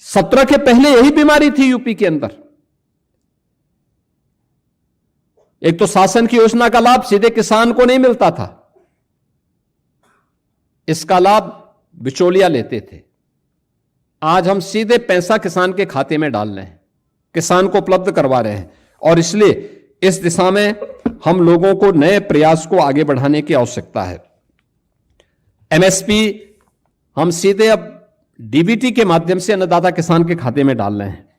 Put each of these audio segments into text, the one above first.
17 के पहले यही बीमारी थी यूपी के अंदर। एक तो शासन की योजना का लाभ सीधे किसान को नहीं मिलता था, इसका लाभ बिचौलिया लेते थे। आज हम सीधे पैसा किसान के खाते में डाल रहे हैं, किसान को उपलब्ध करवा रहे हैं, और इसलिए इस दिशा में हम लोगों को नए प्रयास को आगे बढ़ाने की आवश्यकता है। एमएसपी हम सीधे अब डीबीटी के माध्यम से अन्नदाता किसान के खाते में डाल रहे हैं।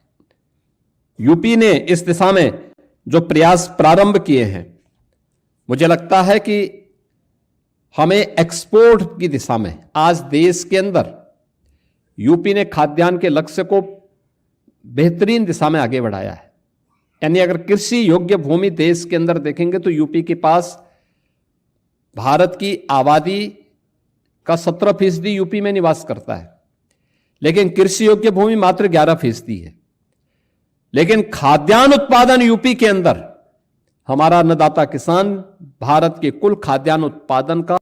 यूपी ने इस दिशा में जो प्रयास प्रारंभ किए हैं, मुझे लगता है कि हमें एक्सपोर्ट की दिशा में आज देश के अंदर यूपी ने खाद्यान्न के लक्ष्य को बेहतरीन दिशा में आगे बढ़ाया है। यानी अगर कृषि योग्य भूमि देश के अंदर देखेंगे तो यूपी के पास भारत की आबादी का 17% यूपी में निवास करता है, लेकिन कृषि योग्य भूमि मात्र 11% है। लेकिन खाद्यान्न उत्पादन यूपी के अंदर हमारा अन्नदाता किसान भारत के कुल खाद्यान्न उत्पादन का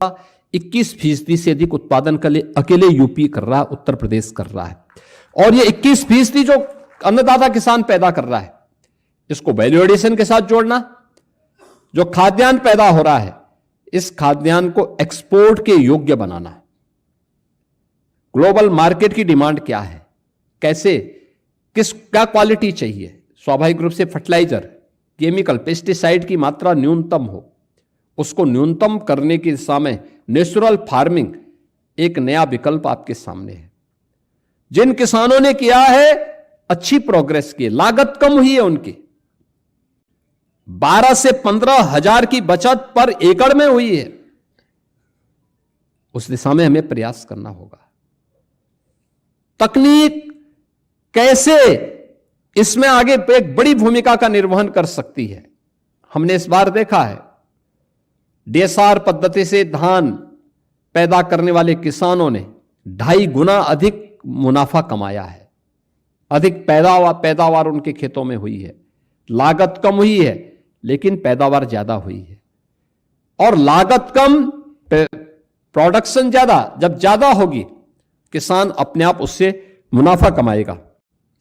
21% से अधिक उत्पादन अकेले यूपी कर रहा है, उत्तर प्रदेश कर रहा है। और ये 21% जो अन्नदाता किसान पैदा कर रहा है, इसको वैल्यू एडिशन के साथ जोड़ना, जो खाद्यान्न पैदा हो रहा है, इस खाद्यान्न को एक्सपोर्ट के योग्य बनाना। ग्लोबल मार्केट की डिमांड क्या है, कैसे क्या क्वालिटी चाहिए, स्वाभाविक रूप से फर्टिलाइजर, केमिकल, पेस्टिसाइड की मात्रा न्यूनतम हो, उसको न्यूनतम करने की दिशा में नेचुरल फार्मिंग एक नया विकल्प आपके सामने है। जिन किसानों ने किया है अच्छी प्रोग्रेस की, लागत कम हुई है उनकी, 12 से 15 हजार की बचत पर एकड़ में हुई है, उस दिशा में हमें प्रयास करना होगा। तकनीक कैसे इसमें आगे एक बड़ी भूमिका का निर्वहन कर सकती है, हमने इस बार देखा है। डीएसआर पद्धति से धान पैदा करने वाले किसानों ने 2.5 गुना अधिक मुनाफा कमाया है, अधिक पैदावार उनके खेतों में हुई है। लागत कम हुई है लेकिन पैदावार ज्यादा हुई है, और लागत कम प्रोडक्शन ज्यादा, जब ज्यादा होगी किसान अपने आप उससे मुनाफा कमाएगा।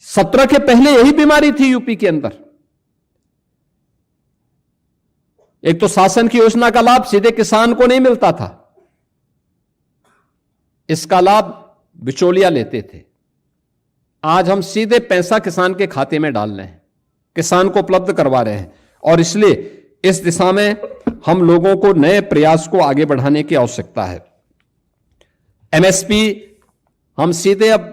17 के पहले यही बीमारी थी यूपी के अंदर। एक तो शासन की योजना का लाभ सीधे किसान को नहीं मिलता था, इसका लाभ बिचौलिया लेते थे। आज हम सीधे पैसा किसान के खाते में डाल रहे हैं, किसान को उपलब्ध करवा रहे हैं, और इसलिए इस दिशा में हम लोगों को नए प्रयास को आगे बढ़ाने की आवश्यकता है। एमएसपी हम सीधे अब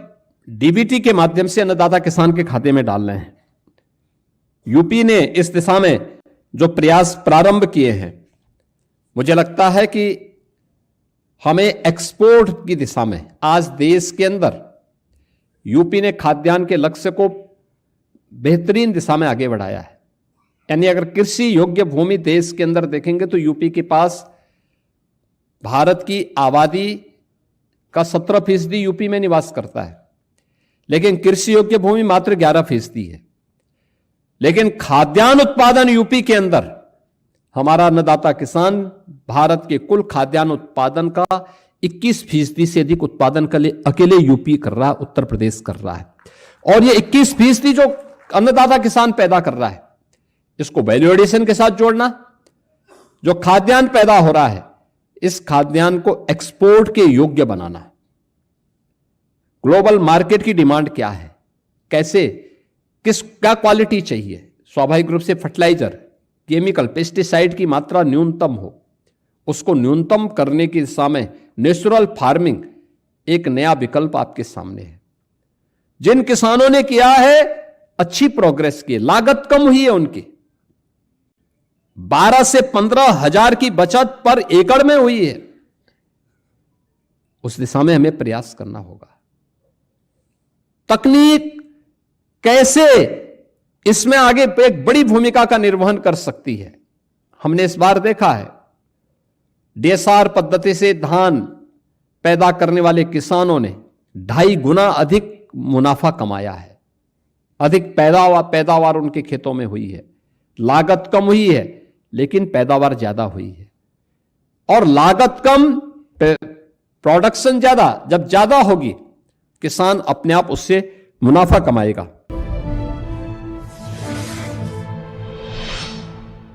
डीबीटी के माध्यम से अन्नदाता किसान के खाते में डाल रहे हैं। यूपी ने इस दिशा में जो प्रयास प्रारंभ किए हैं, मुझे लगता है कि हमें एक्सपोर्ट की दिशा में आज देश के अंदर यूपी ने खाद्यान्न के लक्ष्य को बेहतरीन दिशा में आगे बढ़ाया है। यानी अगर कृषि योग्य भूमि देश के अंदर देखेंगे तो यूपी के पास भारत की आबादी का 17% यूपी में निवास करता है, लेकिन कृषि योग्य भूमि मात्र 11% है। लेकिन खाद्यान्न उत्पादन यूपी के अंदर हमारा अन्नदाता किसान भारत के कुल खाद्यान्न उत्पादन का 21% से अधिक उत्पादन अकेले यूपी कर रहा है, उत्तर प्रदेश कर रहा है। और ये 21% जो अन्नदाता किसान पैदा कर रहा है, इसको वैल्यू एडिशन के साथ जोड़ना, जो खाद्यान्न पैदा हो रहा है, इस खाद्यान्न को एक्सपोर्ट के योग्य बनाना। ग्लोबल मार्केट की डिमांड क्या है, कैसे क्या क्वालिटी चाहिए, स्वाभाविक रूप से फर्टिलाइजर, केमिकल, पेस्टिसाइड की मात्रा न्यूनतम हो, उसको न्यूनतम करने की दिशा में नेचुरल फार्मिंग एक नया विकल्प आपके सामने है। जिन किसानों ने किया है अच्छी प्रोग्रेस की, लागत कम हुई है उनकी, 12 से 15 हजार की बचत पर एकड़ में हुई है, उस दिशा में हमें प्रयास करना होगा। तकनीक कैसे इसमें आगे एक बड़ी भूमिका का निर्वहन कर सकती है, हमने इस बार देखा है। डीएसआर पद्धति से धान पैदा करने वाले किसानों ने 2.5 गुना अधिक मुनाफा कमाया है, अधिक पैदावार उनके खेतों में हुई है। लागत कम हुई है लेकिन पैदावार ज्यादा हुई है, और लागत कम प्रोडक्शन ज्यादा, जब ज्यादा होगी किसान अपने आप उससे मुनाफा कमाएगा।